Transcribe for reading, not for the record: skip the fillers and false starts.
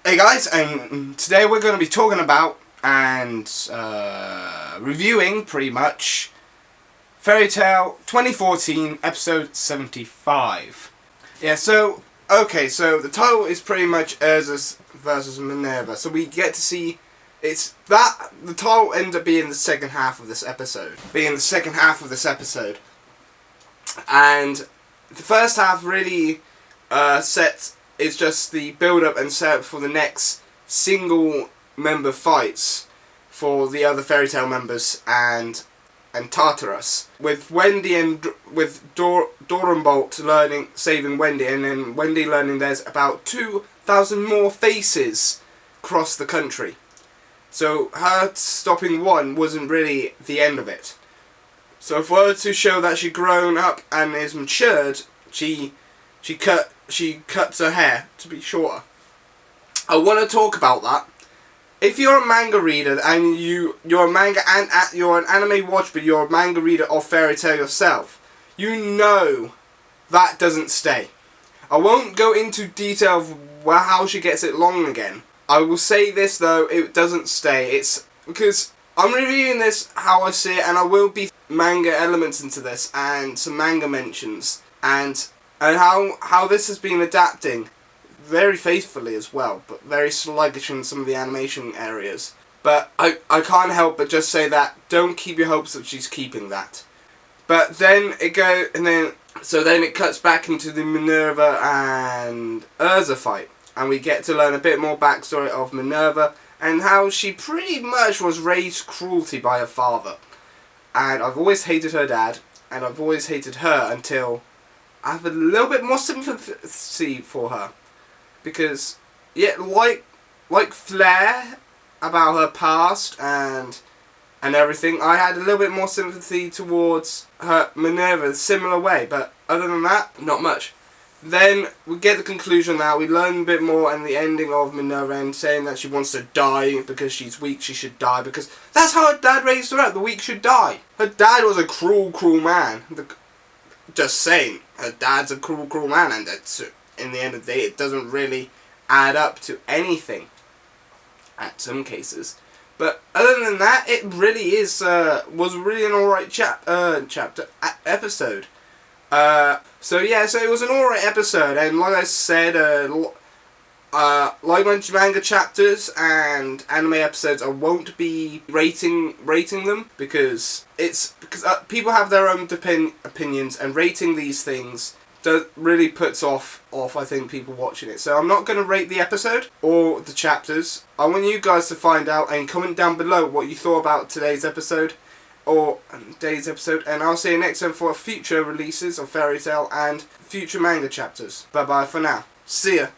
Hey guys, and today we're going to be talking about and reviewing pretty much Fairy Tail 2014 episode 75. Yeah, so the title is pretty much Urza versus Minerva. So we get to see the title ends up being the second half of this episode. And the first half really is just the build-up and setup for the next single-member fights for the other Fairy Tail members and Tartarus. With Wendy and Dorenbolt saving Wendy, and then Wendy learning there's about 2,000 more faces across the country. So her stopping one wasn't really the end of it. So for her to show that she's grown up and is matured, she cuts her hair to be shorter. I want to talk about that. If you're a manga reader and you're an anime watcher, but you're a manga reader of Fairy Tail yourself, you know that doesn't stay. I won't go into detail of how she gets it long again. I will say this though, it doesn't stay. It's because I'm reviewing this how I see it, and I will be manga elements into this and some manga mentions and how this has been adapting very faithfully as well, but very sluggish in some of the animation areas. But I can't help but just say that don't keep your hopes that she's keeping that. But then it cuts back into the Minerva and Urza fight, and we get to learn a bit more backstory of Minerva and how she pretty much was raised cruelty by her father. And I've always hated her dad, and I've always hated her until I have a little bit more sympathy for her. Because, yeah, like Flair about her past and everything, I had a little bit more sympathy towards her Minerva a similar way. But other than that, not much. Then we get the conclusion that we learn a bit more in the ending of Minerva and saying that she wants to die because she's weak, she should die because that's how her dad raised her up, the weak should die. Her dad was a cruel, cruel man. Just saying, her dad's a cruel, cruel man, and that's, in the end of the day, it doesn't really add up to anything at some cases. But other than that, it really was really an alright episode. So it was an alright episode, and like I said, like my manga chapters and anime episodes, I won't be rating them because people have their own opinions, and rating these things really puts off I think people watching it. So I'm not going to rate the episode or the chapters. I want you guys to find out and comment down below what you thought about today's episode. And I'll see you next time for future releases of Fairy Tail and future manga chapters. Bye bye for now. See ya.